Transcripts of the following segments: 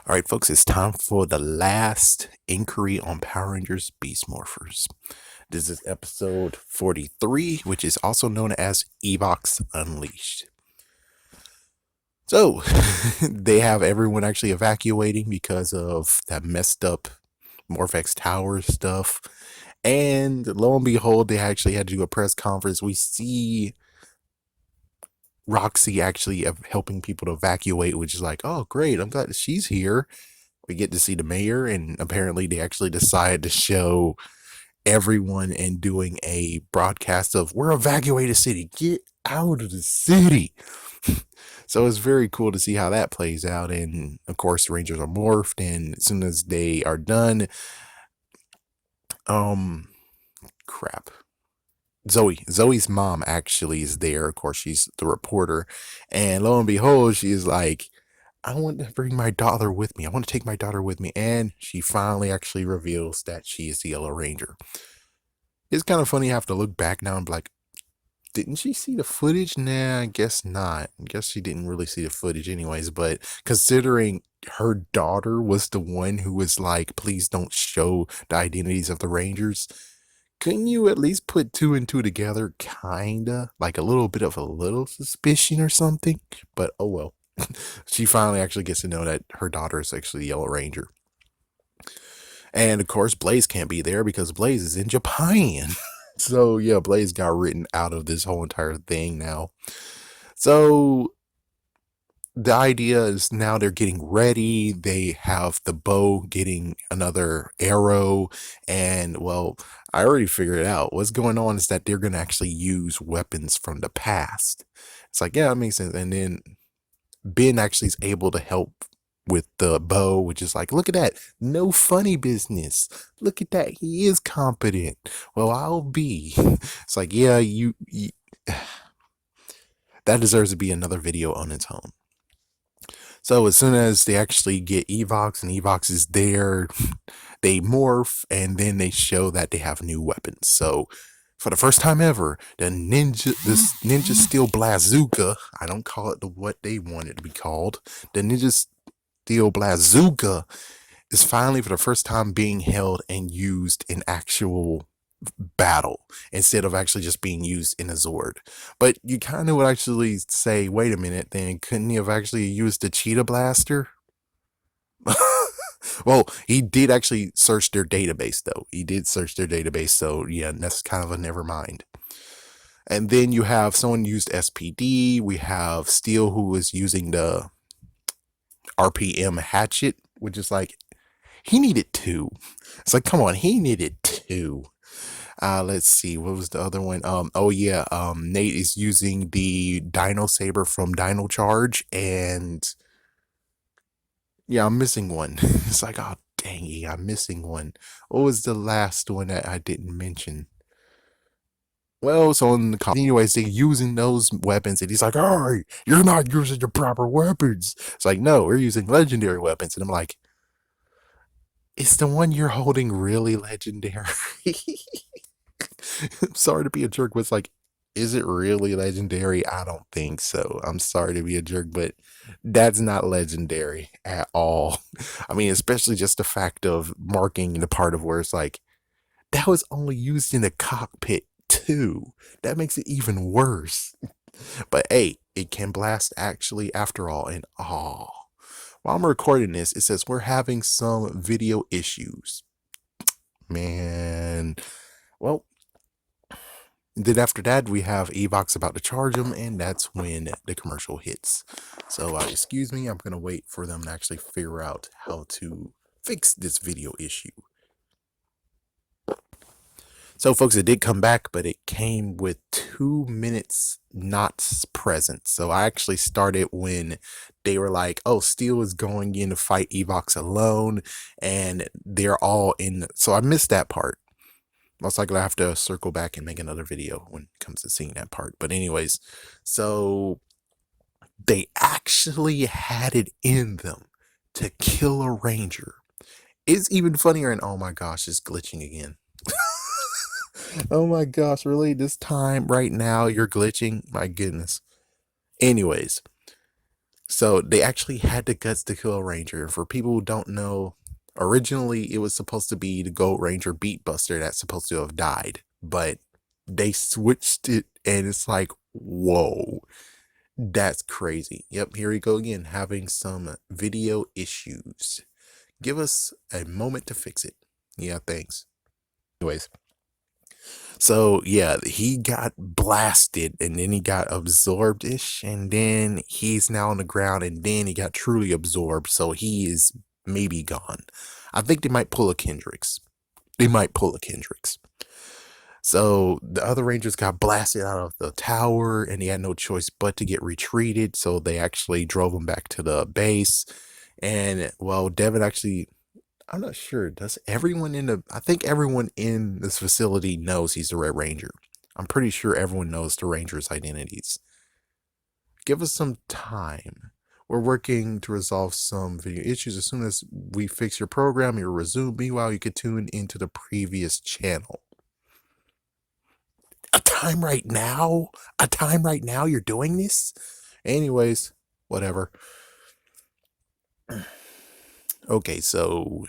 All right, folks, it's time for the last inquiry on Power Rangers Beast Morphers. This is episode 43, which is also known as Evox Unleashed. So, they have everyone actually evacuating because of that messed up Morphex Tower stuff. And lo and behold, they actually had to do a press conference. We see Roxy actually helping people to evacuate, which is like, oh, great, I'm glad she's here. We get to see the mayor, and apparently they actually decided to show everyone and doing a broadcast of we're evacuating the city, get out of the city. So it's very cool to see how that plays out. And of course the Rangers are morphed, and as soon as they are done, um crap, Zoe's mom actually is there. Of course, she's the reporter, and lo and behold, she is like, I want to bring my daughter with me. I want to take my daughter with me. And she finally actually reveals that she is the Yellow Ranger. It's kind of funny. I have to look back now and be like, didn't she see the footage? Nah, I guess not. I guess she didn't really see the footage anyways. But considering her daughter was the one who was like, please don't show the identities of the Rangers, couldn't you at least put two and two together? Kinda. Like a little bit of a little suspicion or something. But oh well. She finally actually gets to know that her daughter is actually the Yellow Ranger. And of course, Blaze can't be there because Blaze is in Japan. So yeah, Blaze got written out of this whole entire thing now. So the idea is now they're getting ready. They have the bow getting another arrow. And well, I already figured it out. What's going on is that they're going to actually use weapons from the past. It's like, yeah, it makes sense. And then Ben actually is able to help with the bow, which is like, look at that, no funny business. Look at that, he is competent. Well, I'll be. It's like, yeah, you that deserves to be another video on its own. So as soon as they actually get Evox and Evox is there, they morph and then they show that they have new weapons. So for the first time ever, this Ninja Steel Blazooka, I don't call it what they want it to be called, the Ninja Steel Blazooka is finally for the first time being held and used in actual battle instead of actually just being used in a Zord. But you kind of would actually say, wait a minute, then couldn't he have actually used the Cheetah Blaster? Well, he did actually search their database, though. He did search their database, so yeah, that's kind of a never mind. And then you have someone used SPD. We have Steel who was using the RPM hatchet, which is like, he needed two. It's like, come on, he needed two. Let's see, what was the other one? Oh yeah, Nate is using the Dino Saber from Dino Charge, and yeah, I'm missing one. It's like, oh dang it, I'm missing one. What was the last one that I didn't mention? Well, so in the anyways, they're using those weapons, and he's like, "Oh, you're not using the proper weapons." It's like, no, we're using legendary weapons, and I'm like, is the one you're holding really legendary? I'm sorry to be a jerk, but it's like, is it really legendary? I don't think so. I'm sorry to be a jerk, but that's not legendary at all. I mean, especially just the fact of marking the part of where it's like, that was only used in the cockpit too. That makes it even worse. But hey, it can blast actually after all. And while I'm recording this, it says we're having some video issues. Man. Well, then after that, we have Evox about to charge them, and that's when the commercial hits. So excuse me, I'm going to wait for them to actually figure out how to fix this video issue. So folks, it did come back, but it came with 2 minutes not present. So I actually started when they were like, oh, Steel is going in to fight Evox alone, and they're all in. So I missed that part. Most likely I have to circle back and make another video when it comes to seeing that part. But anyways, so they actually had it in them to kill a Ranger. It's even funnier, and oh my gosh, it's glitching again. Oh my gosh, really? This time right now you're glitching? My goodness. Anyways, So they actually had the guts to kill a ranger. And for people who don't know, originally it was supposed to be the Gold Ranger Beatbuster that's supposed to have died, but they switched it, and it's like, whoa, that's crazy. Yep, here we go again, having some video issues. Give us a moment to fix it. Yeah, thanks. Anyways, so yeah, he got blasted and then he got absorbed ish, and then he's now on the ground, and then he got truly absorbed. So he is maybe gone. I think they might pull a Kendricks. They might pull a Kendricks. So the other Rangers got blasted out of the tower, and he had no choice but to get retreated. So they actually drove him back to the base. And well, Devin actually, I'm not sure. Does everyone in the? I think everyone in this facility knows he's the Red Ranger. I'm pretty sure everyone knows the Rangers' identities. Give us some time. We're working to resolve some video issues. As soon as we fix your program, you'll resume. Meanwhile, you could tune into the previous channel. A time right now? A time right now? You're doing this? Anyways, whatever. Okay, so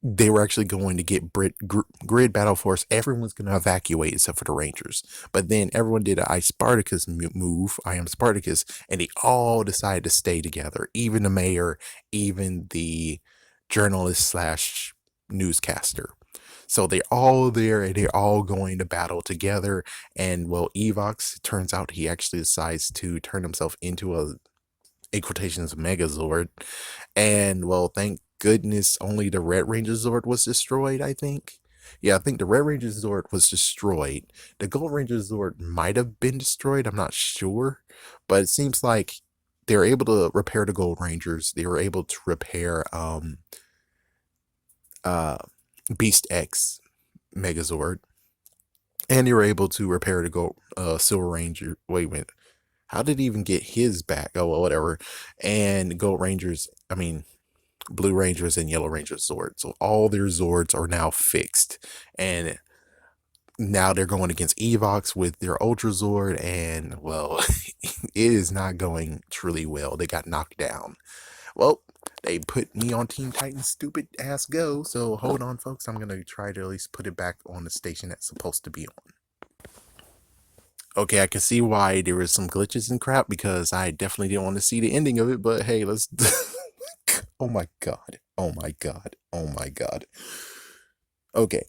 they were actually going to get Grid Battle Force. Everyone's going to evacuate except for the Rangers. But then everyone did an I Spartacus move. I am Spartacus. And they all decided to stay together. Even the mayor, even the journalist slash newscaster. So they're all there and they're all going to battle together. And well, Evox, turns out he actually decides to turn himself into a quotations Megazord. And well, thank goodness only the Red Ranger Zord was destroyed, I think. Yeah, I think the Red Ranger Zord was destroyed. The Gold Ranger Zord might have been destroyed, I'm not sure. But it seems like they were able to repair the Gold Rangers. They were able to repair Beast X Megazord. And they were able to repair the Gold Silver Ranger. Wait a minute. How did he even get his back? Oh, well, whatever. And Gold Rangers, I mean, Blue Rangers and Yellow Rangers Zords. So all their Zords are now fixed. And now they're going against Evox with their Ultra Zord. And, well, it is not going truly well. They got knocked down. Well, they put me on Teen Titans stupid ass go. So hold on, folks. I'm going to try to at least put it back on the station that's supposed to be on. Okay, I can see why there was some glitches and crap, because I definitely didn't want to see the ending of it, but hey, let's... Oh my god. Oh my god. Oh my god. Okay.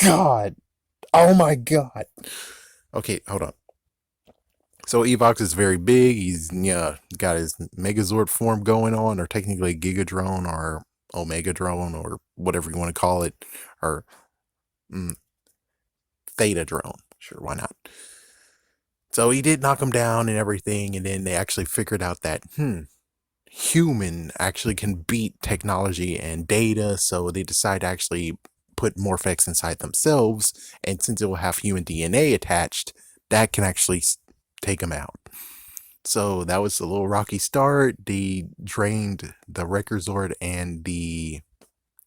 God. Oh my god. Okay, hold on. So Evox is very big. He's got his Megazord form going on, or technically Gigadrone or Omega Drone or whatever you want to call it, or Theta Drone. Sure, why not? So he did knock him down and everything, and then they actually figured out that, human actually can beat technology and data, so they decide to actually put Morphex inside themselves, and since it will have human DNA attached, that can actually take them out. So that was a little rocky start. They drained the Wrecker Zord and the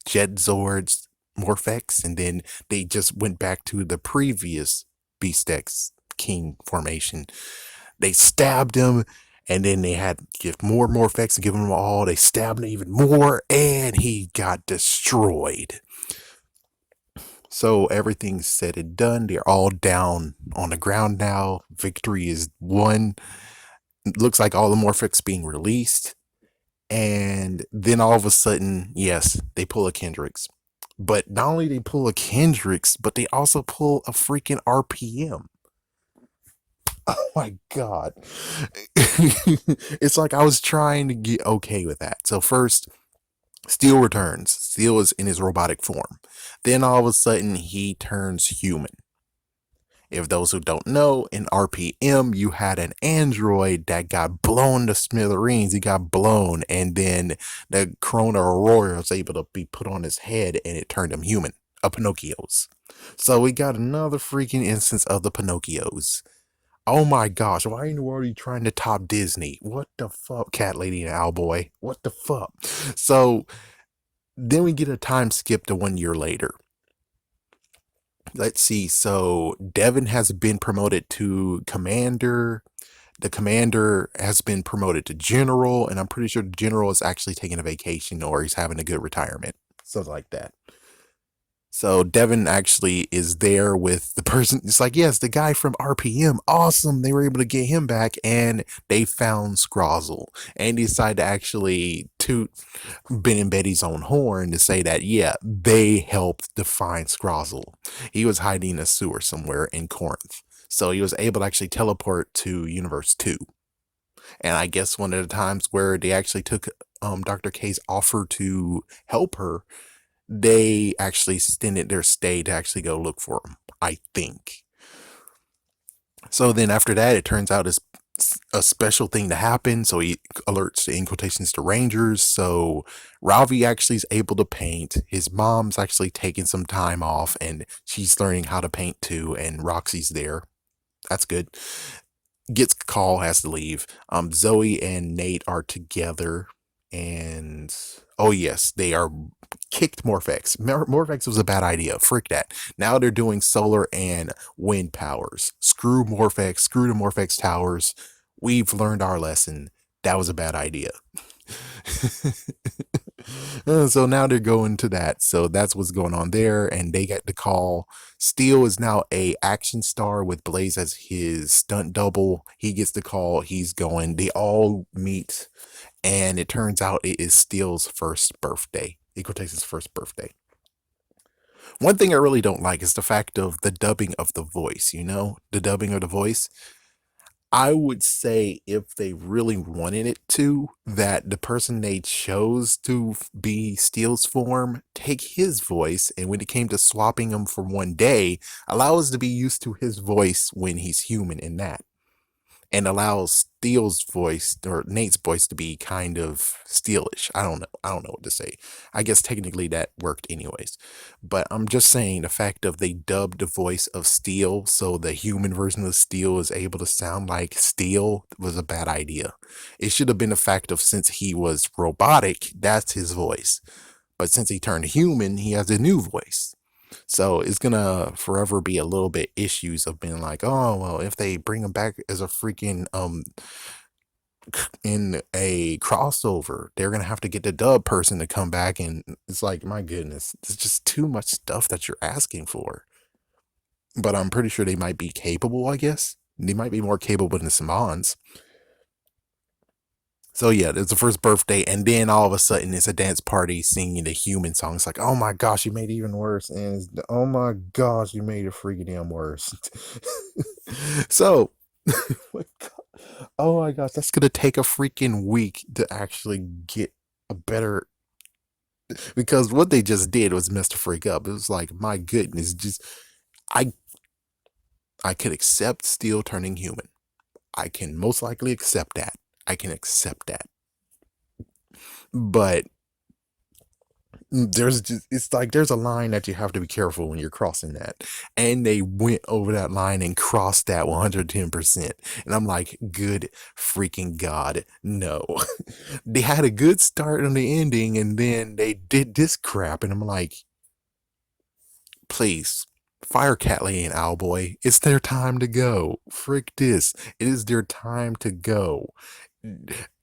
Jet Zord's Morphex, and then they just went back to the previous Beast X King formation. They stabbed him, and then they had to give more Morphex and give him all. They stabbed him even more, and he got destroyed. So everything's said and done. They're all down on the ground now. Victory is won. It looks like all the Morphex being released. And then all of a sudden, yes, they pull a Kendricks. But not only they pull a Kendricks, but they also pull a freaking RPM. Oh my god. It's like I was trying to get okay with that. So first, Steel returns. Steel is in his robotic form. Then all of a sudden, he turns human. If those who don't know, in RPM, you had an android that got blown to smithereens. He got blown, and then the Corona Aurora was able to be put on his head, and it turned him human. A Pinocchio's. So we got another freaking instance of the Pinocchios. Oh my gosh, why in the world are you trying to top Disney? What the fuck, Cat Lady and Owlboy? What the fuck? So then we get a time skip to 1 year later. Let's see. So Devin has been promoted to commander. The commander has been promoted to general, and I'm pretty sure the general is actually taking a vacation or he's having a good retirement. Something like that. So Devin actually is there with the person. It's like, yes, the guy from RPM. Awesome. They were able to get him back and they found Scrozzle. And decided to actually toot Ben and Betty's own horn to say that, yeah, they helped to find Scrozzle. He was hiding in a sewer somewhere in Corinth. So he was able to actually teleport to Universe 2. And I guess one of the times where they actually took Dr. K's offer to help her, they actually extended their stay to actually go look for him, I think. So then after that, it turns out it's a special thing to happen. So he alerts the in quotations to Rangers. So Ravi actually is able to paint. His mom's actually taking some time off and she's learning how to paint too. And Roxy's there. That's good. Gets a call, has to leave. Zoe and Nate are together, and oh yes, they are kicked Morphex. Morphex was a bad idea. Frick that. Now they're doing solar and wind powers. Screw Morphex. Screw the Morphex towers. We've learned our lesson. That was a bad idea. So now they're going to that. So that's what's going on there. And they get the call. Steel is now a action star with Blaze as his stunt double. He gets the call. He's going. They all meet. And it turns out it is Steel's first birthday. Equitase's first birthday. One thing I really don't like is the fact of the dubbing of the voice, the dubbing of the voice. I would say if they really wanted it to, that the person they chose to be Steel's form, take his voice, and when it came to swapping him for one day, allow us to be used to his voice when he's human in that. And allows Steel's voice or Nate's voice to be kind of Steelish. I don't know. I don't know what to say. I guess technically that worked anyways. But I'm just saying the fact of they dubbed the voice of Steel so the human version of Steel is able to sound like Steel was a bad idea. It should have been the fact of since he was robotic, that's his voice. But since he turned human, he has a new voice. So it's gonna forever be a little bit issues of being like, oh well, if they bring him back as a freaking in a crossover, they're gonna have to get the dub person to come back, and it's like, my goodness, it's just too much stuff that you're asking for. But I'm pretty sure they might be capable. I guess they might be more capable than the Simons. So yeah, it's the first birthday, and then all of a sudden it's a dance party singing the human song. It's like, oh my gosh, you made it even worse, and oh my gosh, you made it freaking damn worse. So, oh my gosh, that's gonna take a freaking week to actually get a better. Because what they just did was mess the freak up. It was like, my goodness, just I I could accept Steel turning human. I can most likely accept that. I can accept that. But it's like there's a line that you have to be careful when you're crossing that, and they went over that line and crossed that 110%, and I'm like, good freaking god, no. They had a good start on the ending and then they did this crap, and I'm like, please fire Catley and Owlboy. It's their time to go. Frick this, it is their time to go.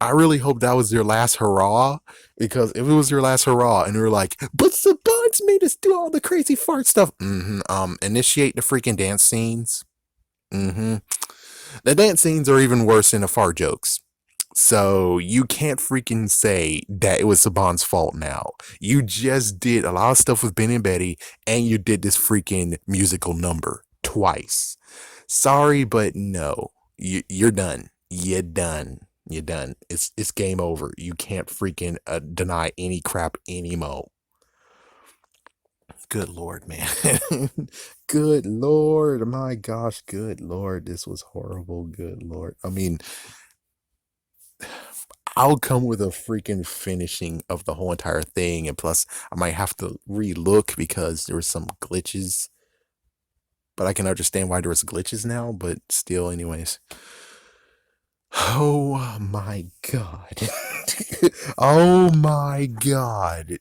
I really hope that was your last hurrah, because if it was your last hurrah and you were like, but the bugs made us do all the crazy fart stuff. Initiate the freaking dance scenes. The dance scenes are even worse than the fart jokes. So you can't freaking say that it was Saban's fault now. You just did a lot of stuff with Ben and Betty, and you did this freaking musical number twice. Sorry, but no. You're done. You're done. You're done. It's game over. You can't freaking deny any crap anymore. Good Lord, man. Good Lord. My gosh. Good Lord. This was horrible. Good Lord. I mean, I'll come with a freaking finishing of the whole entire thing. And plus, I might have to relook because there were some glitches. But I can understand why there was glitches now. But still, anyways. Oh my god. Oh my god.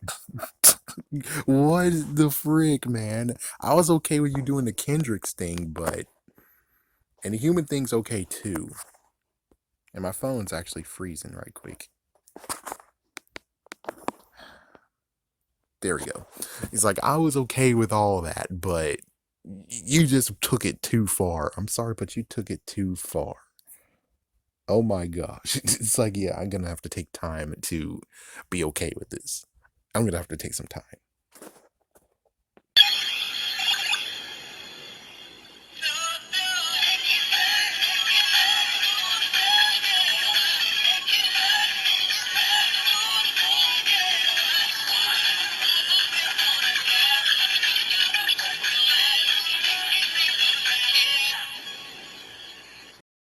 What the frick, man? I was okay with you doing the Kendricks thing, but and the human thing's okay too. And my phone's actually freezing right quick. There we go. He's like, I was okay with all that, but you just took it too far. I'm sorry, but you took it too far. Oh my gosh. It's like, yeah, I'm gonna have to take time to be okay with this. I'm gonna have to take some time.